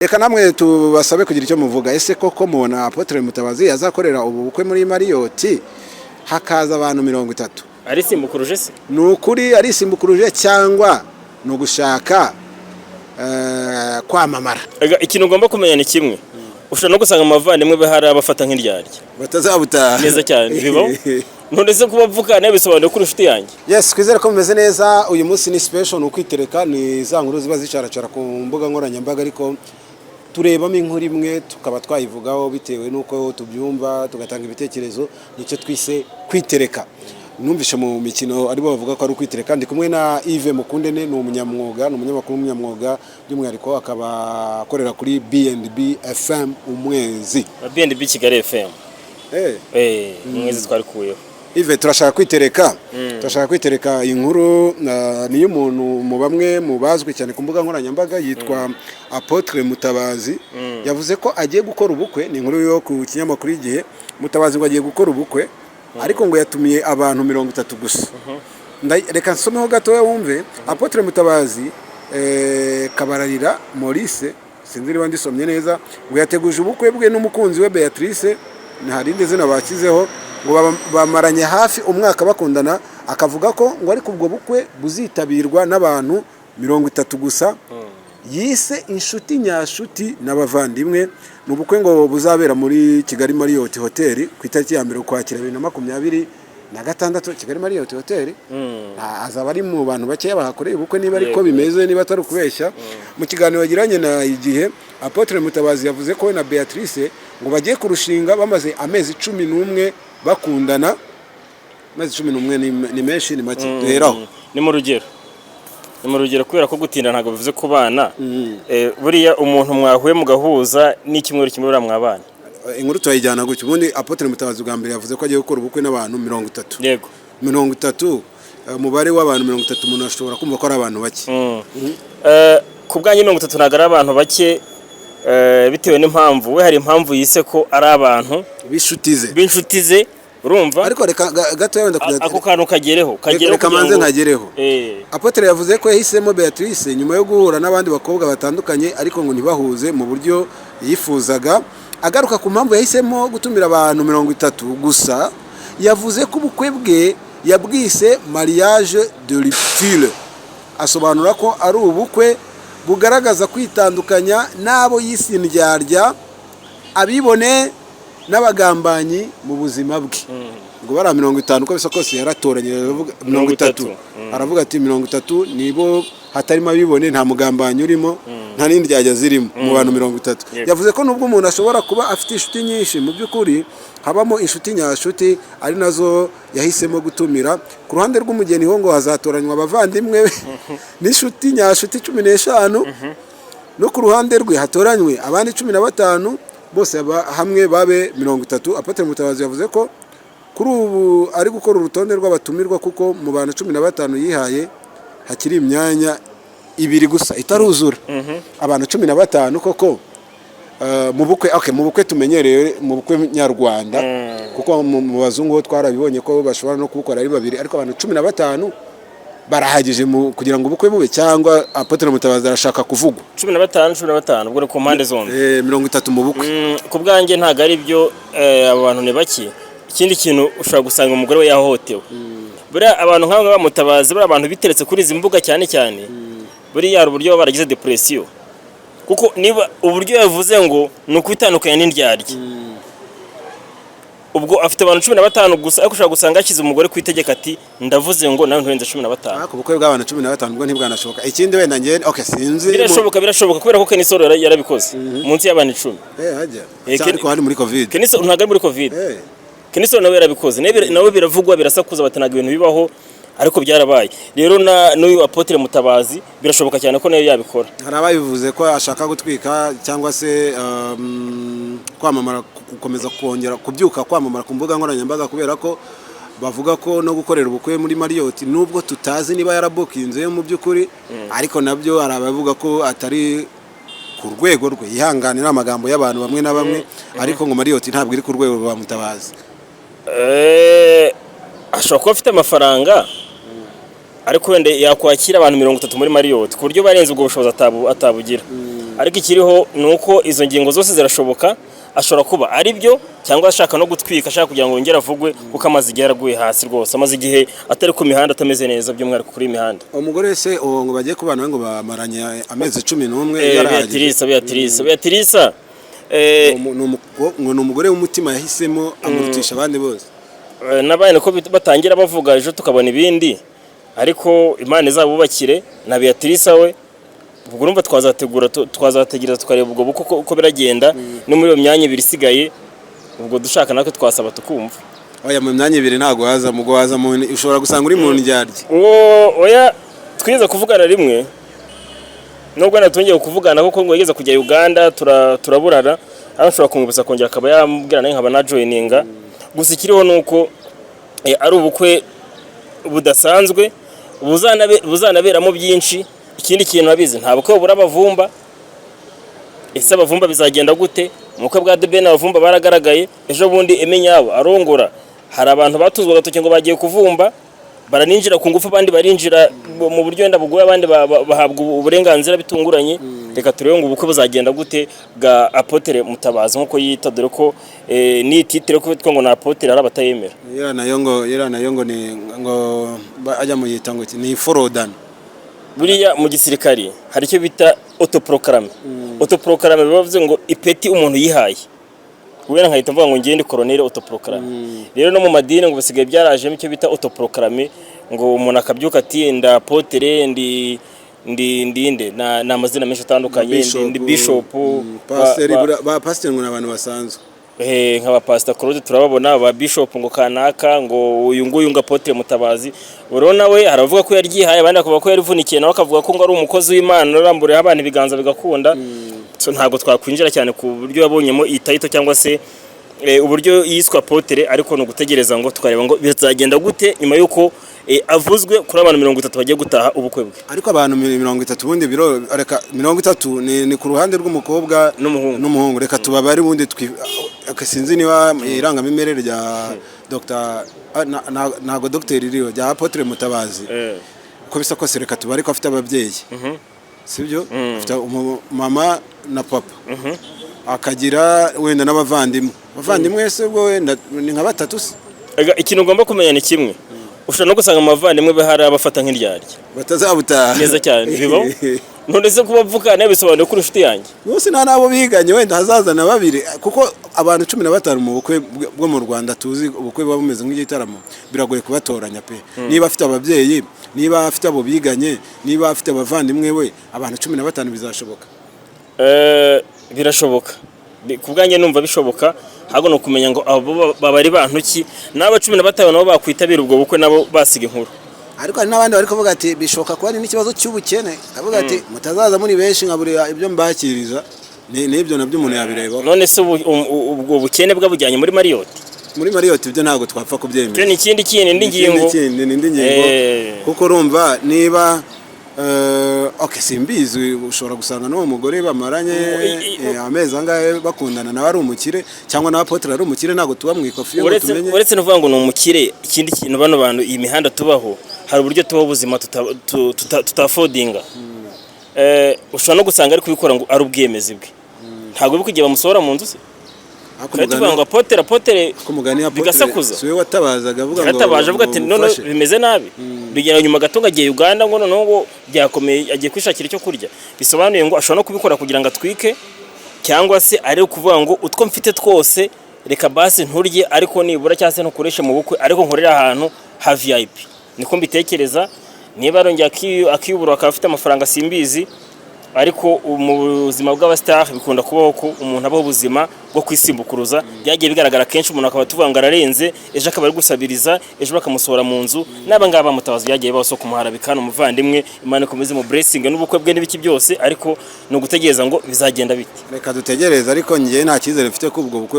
Reka namwe tubasabe kugira icyo muvuga. Ese koko mubona Apotre Mutabazi azakorera ubu bukwe muri Marriott hakaza abantu 30? Ari simbukuruje se? Nukuri ari simbukuruje cyangwa no gushaka kwamamara? Ikintu ugomba kumenya ni kimwe. Ushobora no gusanga amavandimwe bahari abafata nk'iryarya. Batazabuta neza cyane bibaho. None se kubavuka nabisobanura kuri inshuti yanjye. Yes, kwizera ko mumeze neza. Uyu munsi ni special ukwitereka, ni za nkuru ziba zicaracara ku mbuga nkoranyambaga, ariko turebamo inkuru imwe tukaba twayivugaho bitewe nuko tubyumva, tugatanga ibitekerezo. Nicyo twise kwitereka. Numvishe mu mikino aribo bavuga ko ari ukwitereka. Ndi kumwe na Yves Mukundene, ni umunyamwuga, ni umunyamakuru w'umunyamwuga, by'umwihariko akaba akorera kuri BNB FM Umwezi. BNB Kigali FM. Umwezi twari kuyeho. Yves, turashaka kwitereka. Turashaka kwitereka inkuru niyo umuntu mu bamwe mu bazwi cyane ku mbuga nkoranyambaga yitwa Apotre Mutabazi. Yavuze ko agiye gukora ubukwe. Ni inkuru yo ku kinyamakuru Igihe. Mutabazi ngo agiye gukora ubukwe, ariko ngo yatumiye abantu 30 gusa. Reka nsomeho gato wumve. Apotre Mutabazi Kabararira Maurice, sinzi niba ndisomye neza, ngo yateguje ubukwe bwe n'umukunzi we Beatrice, ntarinde zina bakizeho, ngo bamaranye hafi umwaka bakundana. Akavuga ko ngo ari kubwo bukwe buzitabirwa n'abantu 30 gusa. Yise inshuti nyashuti n'abavandimwe. Mu bukwe ngo buzabera muri Kigali Marriott Hotel ku itariki ya 1 Ukwakira 2026 Kigali Marriott Hotel. Azaba ari mu bantu bakeya bahakoreye ubukwe, niba ariko bimeze, niba atari kubeshya. Mu kiganiro yagiranye na Igihe, Apotre Mutabazi yavuze ko we na Beatrice ngo bagiye kurushinga bamaze amezi 11 bakundana. Amezi 11 ni menshi, ni make rero. Ni mu rugero. Ni mu rugero kubera ko gutinda ntago bivuze ku bana. Buriya umuntu mwahuye mugahuza n'ikimwero kimwe mwabana. Inkuru tuyijyana gutyo. Ubundi Apotre Mutabazi bwa mbere yavuze ko agiye gukora ubukwe n'abantu 30. Yego. 30, umubare w'abantu 30 umuntu ashobora kumva ko ari abantu bake. Ku bwanjye 30 ntago ari abantu bake, bitewe n'impamvu. We hari impamvu yise ko ari abantu b'inshuti ze. Urumva? Ariko reka gato yenda kujya ako kantu kagereho kamanze nkagereho. Apotre yavuze ko yahisemo Beatrice nyuma yo guhura n'abandi bakobwa batandukanye, ariko ngo ntibahuze mu buryo yifuzaga. Agaruka ku mpamvu yahisemo gutumira abantu 30 gusa, yavuze ko ubukwe bwe yabwise mariage de rupture. Asobanura ko ari ubukwe bugaragaza kwitandukanya n'abo yisindyarya, abibone n'abagambanyi mu buzima bwe. Ngo bara 50 ko bisa kose yaratoranye, aravuga 30. Aravuga ati 30 nibo hatarimo abibone, nta mugambanyi urimo, nta nindi ryajya zirimo mu bantu 30. Yavuze ko nubwo umuntu ashobora kuba afite inshuti nyinshi, mu by'ukuri habamo inshuti nyashuti, ari nazo yahisemo gutumira. Ku ruhande rw'umugeni ho ngo hazatoranywa abavandimwe n'inshuti nyashuti 15, no ku ruhande rwe hatoranywe abandi 15, bose hamwe babe 30. Apotre Mutabazi yavuze ko kuri ubu ari gukora urutonde rw'abatumirwa, kuko mu bantu 15 yihaye hakiri imyanya 2 gusa itaruzura. Abantu 15 koko mu bukwe. Mu bukwe tumenyereye, mu bukwe nyarwanda, kuko mu bazungu ho twarabibonye ko bashobora no kubukora ari 2, ariko abantu 15 barahagije kugira ngo ubukwe bube, cyangwa Apotre Mutabazi arashaka kuvugwa 15 ubwo ku mpande zombi 30 mu bukwe. Ku bwanjye ntago ari byo, abo bantu ni bake. Ikindi kintu ushobora gusanga umugore we yahohotewe. Buriya abantu nk'abo Mutabazi, buriya abantu biteretse kuri izi mbuga cyane, buriya hari uburyo baragize depression, kuko niba uburyo yavuze ngo ni ukwitandukanya n'indyarya, ubwo afite abantu 15 gusa, ariko ushobora gusanga akize umugore ku itegeko ati ndavuze ngo nawe nturenze 15. Ku bukwe bw'abantu 15 ubwo ntibwanashoboka. Ikindi wenda ngiye sinzi, birashoboka kubera ko Kenisoro yarabikoze munsi y'abantu 10. Hajya cyane ko hari muri Covid. Kenisoro ntago ari muri Covid. Kenisoro nawe yarabikoze, nawe biravugwa, birasakuza, batanaga ibintu bibaho, ariko byarabaye. Rero n'uyu Apotre Mutabazi birashoboka cyane ko nayo yabikora. Hari ababivuze ko ashaka gutwika cyangwa se kwamamara, gukomeza kongera kubyuka kwamamara ku mbuga nkoranyambaga, kubera ko bavuga ko no gukorera ubukwe muri Marriott, nubwo tutazi niba yarabukinze mu by'ukuri, ariko nabyo hari abavuga ko atari ku rwego rwe. Yihanganira amagambo y'abantu bamwe na bamwe, ariko ngo Marriott ntabwo iri ku rwego rwa Mutabazi. Ashobora kuba afite amafaranga, ariko wenda yakwakira abantu 30 muri Marriott ku buryo barenze ubwo bushobozi atabugira. ariko ikiriho ni uko izo ngingo zose zirashoboka, ashobora kuba ari byo cyangwa ashaka no gutwika, ashaka kugira ngo yongere avugwe kuko amaze igihe yaraguye hasi rwose, amaze igihe atari ku mihanda atameze neza, by'umwihariko kuri imihanda. Umugore se uwo ngo bagiye kubana ngo bamaranye amezi 11 yarahagije. Beatrice ni umugore w'umutima yahisemo amurutisha abandi bose. N'abandi ko batangira bavuga ejo tukabona ibindi, ariko Imana izabubakire na Beatrice we. Ubwo urumva twazategereza tukareba ubwo uko biragenda, no muri iyo myanya ibiri isigaye ubwo dushaka natwe twasaba tukumva. Oya, mu myanya ibiri ntago haza ushobora gusanga uri mu ndyarye. Oya, twiza kuvugana rimwe nubwo natongeye kuvugana kuko ngo yigeze kujya Uganda turaburana, arashobora kumwibutsa kongera akaba yambwira nayo nkaba na joininga. Gusa ikiriho nuko ari ubukwe budasanzwe buzanaberamo byinshi. Ikindi kintu abizi nta bukwe bura abavumba. Ese abavumba bizagenda gute? Umukwe bwa Deben abavumba baragaragaye, ejo bundi Emenyabo arongora, hari abantu batuzwa gatoke ngo bagiye kuvumba, baraninjira ku ngufu, abandi barinjira mu buryo wenda bugoye, abandi bahabwa uburenganzira bitunguranye. Reka turebe ngo ubukwe buzagenda gute bwa Apotre Mutabazi nkuko yita, dore ko ni titre ko bitwa ngo na Apotre ari abatayemera. Yera nayo ngo ni ngo ajya mu yita ngo ni forodan. Buriya mu gisirikari hari icyo bita autoproclame. Autoproclame bivuze ngo ipeti umuntu yihaye. Wena nkahita mvuga ngo ngende colonel autoproclame. Rero no mu madini ngo bisigaye byarajemo icyo bita autoproclame, ngo umuntu akabyuka ati nda Apotre ndinde na amazina menshi atandukanye, ndi bishop, pastor ngo nabantu basanzwe. Nk'aba Pastor Claude turababona, aba bishop ngo kanaka, ngo uyu nguyu ngo Apotre Mutabazi. Urona we aravuga ko yaryihaye, abandi akavuga ko yarivunikiye, nawe akavuga ko ngo ari umukozi w'Imana uramburiye abana ibiganza bigakunda. So ntago twakwinjira cyane ku buryo yabonyemo itayito cyangwa se uburyo yiswa Apotre, ariko no gutegereza ngo tukareba ngo bizagenda gute nyuma yuko avuzwe kuri abantu 30 bagiye gutaha ubukwe bwe. Ariko abantu 30 bundi biro reka 30 ni ku ruhande rw'umukobwa n'umuhungu. Reka tubabari bundi sinzi niba irangamimerere rya Dr. nago Dr. Ririyo rya Apotre Mutabazi. Ko bisa ko reka tubari ko afite ababyeyi. Sibyo? Afite mama na papa. Akagira wenda n'abavandimwe se ubwo wenda ni nka batatu se. Ikintu ugomba kumenya ni kimwe, ushobora no gusanga amavandimwe bahari abafata nk'iryarya batazabutaha neza cyane bibaho. None se kuba mvukana bisobanuye ko inshuti yanjye bose nta nabo biganye, wenda hazazana babiri, kuko abantu 15 mu bukwe bwo mu Rwanda tuzi ubukwe buba bumeze nk'igitaramo, biragoye kubatoranya pe. Niba afite ababyeyi, niba afite abo biganye, niba afite abavandimwe we, abantu 15 bizashoboka. Birashoboka kubwanjye, numva bishoboka. Hago no kumenya ngo abo babari bantu ki n'aba 15 nabo bakwitabira ubwo bukwe nabo basiga inkuru. Ariko hari n'abandi bari kuvuga ati bishoka ko ari n'ikibazo cy'ubukene, avuga ati mutazaza muri benshi nkaburiya ibyo mbakiriza, n'ibyo nabyo umuntu yabireba. None se ubwo bukene bwabujyanye muri Marriott ibyo ntago twapfa kubyemera. Cyo ni ikindi ngingo kuko urumva niba simbizi, ushobora gusanga n'uwo mugore bamaranye amezi angahe bakundana, nawe ari umukire cyangwa na Apotre ari umukire, ntago tuba mwikofiye ngo tumenye. Uretse no vuga ngo ni umukire, ikindi kintu bano bantu iyi mihanda tubaho, hari uburyo tubaho ubuzima tutafodinga. Ushobora no gusanga ari kubikora ngo ari ubwiyemezi bwe, ntago bikugiye bamusohora mu nzu se. Tuvuga ngo Apotre bigasakuza, siwe watabazaga avuga ati none bimeze nabi, bigera nyuma gato ngagiye Uganda ngo none ngo byakomeye agiye kwishakira icyo kurya. Bisobanuye ngo ashobora no kubikora kugira ngo atwike, cyangwa se ari kuvuga ngo utwo mfite twose reka basi nturye, ariko nibura cyangwa se ntukoreshe mu bukwe, ariko nkorera ahantu ha VIP. Niko mbitekereza. Niba arongera akiyubura akaba afite amafaranga simbizi, ariko mu buzima bw'abastar bikunda kubaho ko umuntu abaho ubuzima bwo kwisimbukuruza. Byagiye bigaragara kenshi umuntu akaba tuvuga ngo ararenze, ejo akaba ari gusabiriza, ejo bakamusohora mu nzu. N'aba ngaba Mutabazi byagiye baso kumuhara bikana umuvandimwe, Imana ikomeze mu blessing n'ubukwe bwe n'ibiki byose, ariko no gutegereza ngo bizagenda bite. Reka dutegereza, ariko ngiye nta cyizere mfite ko ubwo bukwe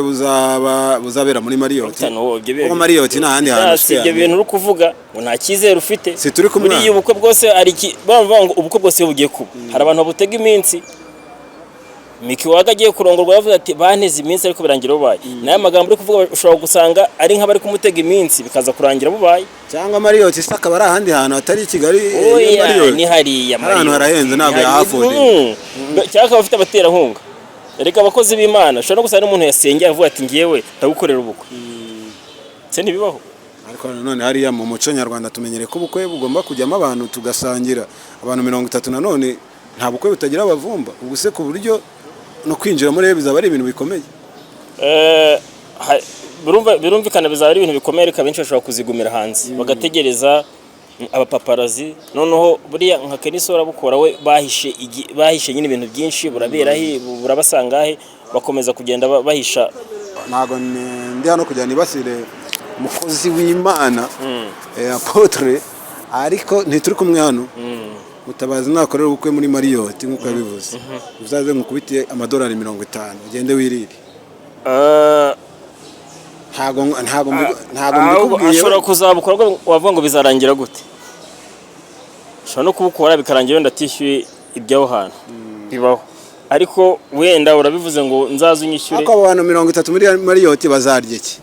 buzabera muri Marriott. Kuko Marriott nta handi hantu ibyo bintu uri kuvuga ngo nta cyizere ufite. Si turi kumwe muri ubukwe bwose ari bavuga ngo ubukwe bwose bugiye kuba, hari abantu batega iminsi Miki Waga agiye kurongorwa yavuze ati banteze iminsi ariko birangira bubaye. Nayo magambo uri kuvuga ushobora gusanga ari nk'abari kumutega iminsi bikaza kurangira bubaye. Cyangwa Marriott isaka bari ahandi hantu atari Kigali. Ni hariya Marriott harahenze ntabwo yahafode. Cyangwa bafite abaterankunga. Erega abakozi b'Imana ushobora no gusanga n'umuntu yasengeye avuga ati ngiyewe ndagukorera ubukwe. Se ntibibaho. Ariko none hariya mu muco nyarwanda tumenyere ko ubukwe bugomba kujyamo abantu tugasangira. Abantu 30 nanone nta bukwe butagira abavumba. Ubuse ku buryo no kwinjira muri bizaba ari ibintu bikomeye. Birumvikana bizaba ari ibintu bikomeye ariko abenshi bashobora kuzigumira hanze bagategereza abapaparazi. Noneho buriya nka Kenisi urabukora we bahishe nyine ibintu byinshi burabera he burabasanga he bakomeza kugenda bahisha. Ntago ndi hano kujya nibasire umukozi w'Imana Apotre ariko ntituri kumwe hano. Mutabazi nakorera ubukwe muri Marriott nkuko yabivuze. Uzaze nkukubitiye amadolari 50 ugende wirire. Ntago mbikubwiye. Ashobora kuzabukora wavuga ngo bizarangira gute? Ashobora no kubukora bikarangira wenda atishyuye ibyaho hantu. Bibaho. Ariko wenda urabivuze ngo nzaza unyishyure. Ako abantu 30 muri Marriott bazarye iki?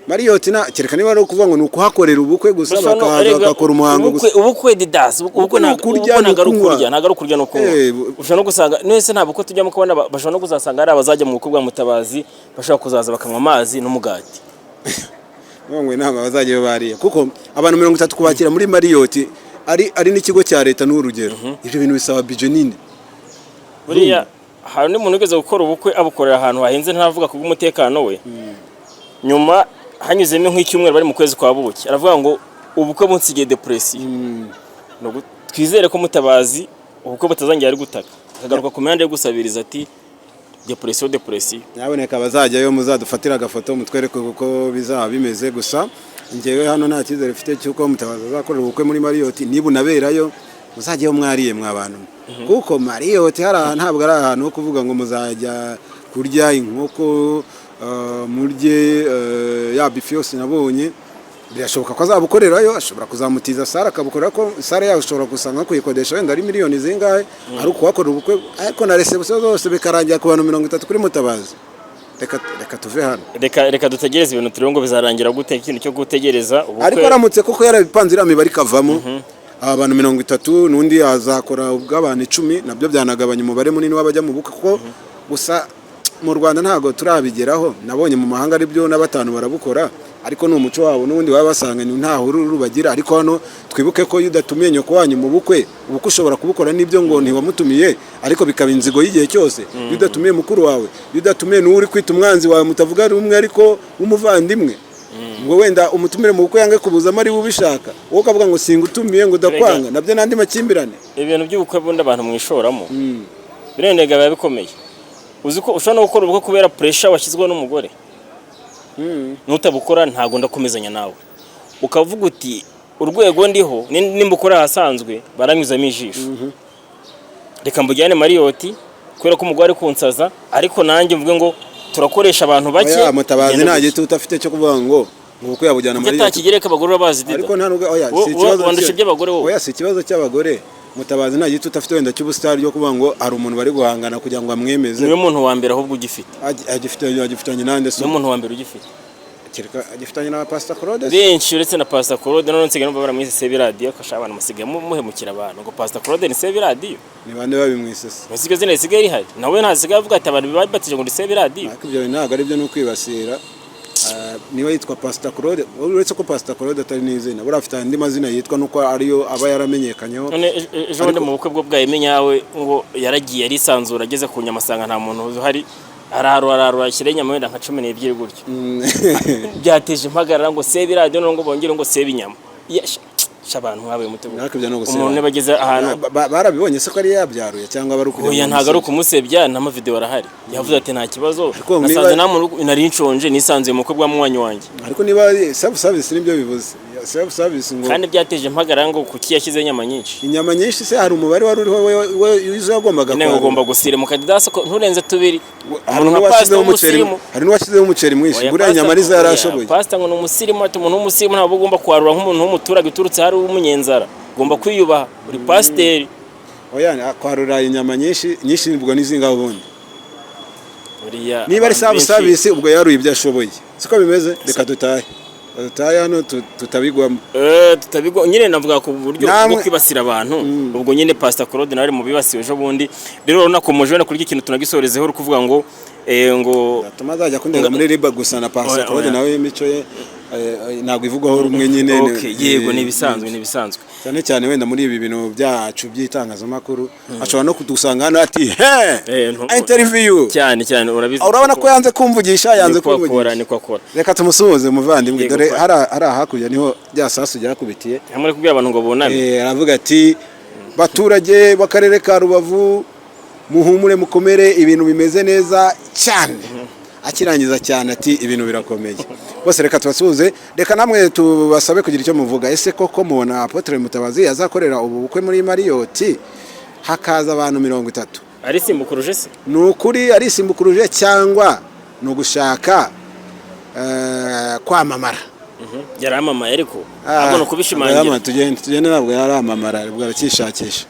Marriott na kereka niba ari kuvuga ngo nukuhakorera ubukwe gusa bakakora umuhango gusa. Ubukwe didas ubukwe nagaru kurya no kunywa. Ushobora no gusanga nese nta bukwe tujya mu kubona bashobora no kuzasanga ari abazajya mu bukwe bwa Mutabazi bashobora kuzaza bakanywa amazi n'umugati. Ngwe ntabwo bazajya bariye kuko abantu 30 kubakira muri Marriott ari n'ikigo cya leta n'urugero. Ibyo bintu bisaba budget nini. Buriya hari n'umuntu ugeze gukora ubukwe abukorera ahantu hahenze ntavuga ku bw'umutekano we. Nyuma hanyuzemo nk'icyumweru bari mu kwezi kwa buki aravuga ngo ubukwe bunsigiye depression. Twizere ko Mutabazi ubukwe butazangira ari gutaka akagaruka ku mihanda yo gusabiriza ati depression. Nyaboneka bazajyayo muzadufatira agafoto mutwereke uko bizaba bimeze gusa ngewe hano nta cyizere mfite cyuko Mutabazi azakorera ubukwe muri Marriott niba unaberayo muzajyayo mwariye mwabantu kuko Marriott ntabwo ari ahantu ho kuvuga ngo muzajya kurya inkoko murye ya bifi yose nabonye. Birashoboka ko azabukorerayo ashobora kuzamutiza Sara akabukorera ko Sara yawe ushobora gusanga kuyikodesha wenda ari miliyoni zingahe ari ukuhakora ubukwe ariko na reception zose bikarangira ku bantu 30 kuri Mutabazi. Reka tuve hano reka dutegereze ibintu turi ngo bizarangira gute ikintu cyo gutegereza ubukwe ariko aramutse kuko yarabipanze ira mibari kavamo abantu 30 nundi azakora ubw'abantu 10 nabyo byanagabanya umubare munini w'abajya mu bukwe kuko gusa mu Rwanda ntago turabigeraho nabonye mu mahanga ari byo n'abatanu barabukora ariko no umuco wabo n'ubundi baba basanga ni ntaho rubagira ariko hano twibuke ko yudatumiye nyoko wanyu mu bukwe ubukwe ushobora kubukora n'ibyo ngo ntiwamutumiye ariko bikaba inzigo y'igihe cyose yudatumiye mukuru wawe yudatumiye n'uri kwita umwanzi wawe mutavuga ari umwe ariko umuvandimwe ngo wenda umutumire mu bukwe yange kubuza mari ubishaka wowe ukavuga ngo singutumiye ngo dakwanga nabyo nandi makimbirane ibintu by'ubukwe bundi abantu mwishoramo birendega biba bikomeye uzi ko ushobora no gukora ubukwe kubera pressure washyizweho n'umugore nutabukora ntago ndakomezanya nawe ukavuga uti urwego ndiho nimbukora hasanzwe baranyuzamo ijisho reka mbujyane Marriott kubera ko umugore ari kunsaza ariko nanjye mvuge ngo turakoresha abantu bake Mutabazi nta gito utafite cyo kuvuga ngo ubukwe yabujyana Marriott atakigereka abagore bazi dida ariko nta nubwo si ikibazo cy'abagore wowe si ikibazo cy'abagore Mutabazi nta gito utafite wenda cy'ubustar ryo kuvuga ngo ari umuntu bari guhangana kugira ngo amwemeze niwe muntu wa mbere ahubwo ugifite agifitanye nande so niwe muntu wa mbere ugifite kireka agifitanye na Pastor Claude benshi uretse na Pastor Claude none nsigaye numva baramwise Sebi Radio akasha abantu musigaye muhemukira abantu ngo Pastor Claude ni Sebi Radio ni bande babimwisese musigaye zine sigaye ihari nawe ntasigaye avuga ati abantu bibatije ngo ni Sebi Radio ariko ibyo ntago ari byo no kwibasira niwe yitwa Pastor Claude uretse ko Pastor Claude atari n'izina buri afite andi mazina yitwa nuko ariyo aba yaramenyekanyeho none ejo ndi mu bukwe bwo bwayemenyawe ngo yaragiye ari sanzura ageze ku nyamasanga nta muntu uhari ararura ashyira inyama wenda nka 12 gutyo byateje impagarara ngo Sebi Radio none ngo bongere ngo Sebi inyama abantu nkabaye mutego umuntu bageze ahantu barabibonye se ko ari yabyaruye cyangwa bari ukujya oya ntago ari kumusebya n'ama video arahari yavuze ati nta kibazo nasanze namuntu nari nshonje nisanze mu bukwe bwa mwanyi wanjye ariko niba self service nibyo bivuze self service ngo kandi byateje impagarara ngo kuki yashyize inyama nyinshi se hari umubare wari uriho we yagombaga ko ugomba gusire mu kadidasa ko nturenze tubiri umuntu nka pastor w'umuceri hari n'uwashyizeho umuceri mwinshi buriya inyama nizo yarashoboye pastor ngo n'umusirimu ati umuntu w'umusirimu ntabwo ugomba kwarura nk'umuntu w'umuturage uturutse hari umunyenzara ugomba kwiyubaha uri pasiteri oya kwarura inyama nyinshi nibwo nizinga ubundi niba ari service ubwo yaruye ibyo ashoboye siko bimeze reka dutahe hano tutabigwamo nyine navuga ku buryo bwo kwibasira abantu ubwo nyine Pastor Claude nawe mu bibasiwe ejo bundi rero nakomeje kuri iki kintu tunagisorezeho uri kuvuga ngo tumazajya kundenga muri riba gusa na Pastor Claude nawe imico ye ntabwo ivugwaho rumwe nyine yego nibisanzwe cyane cyane wenda muri ibi bintu byacu by'itangazamakuru ashobora no kudusanga hano ati interview cyane urabizi urabona ko yanze kumvugisha niko akora reka tumusuhuze muvandimwe dore hari hakurya niho byasasu byakubitiye hamwe kubwira abantu ngo boname aravuga ati baturage b'akarere ka Rubavu muhumure mukomere ibintu bimeze neza cyane akirangiza cyane ati ibintu birakomeye bose reka tubasuhuze reka namwe tubasabe kugira icyo muvuga ese koko mubona Apotre Mutabazi azakorera ubu bukwe muri Marriott hakaza abantu 30 ari simbukuruje se ni ukuri ari simbukuruje cyangwa no gushaka kwamamara yaramamaye ariko abona kubishimangira tugende ntabwo yaramamara bwo arakishakisha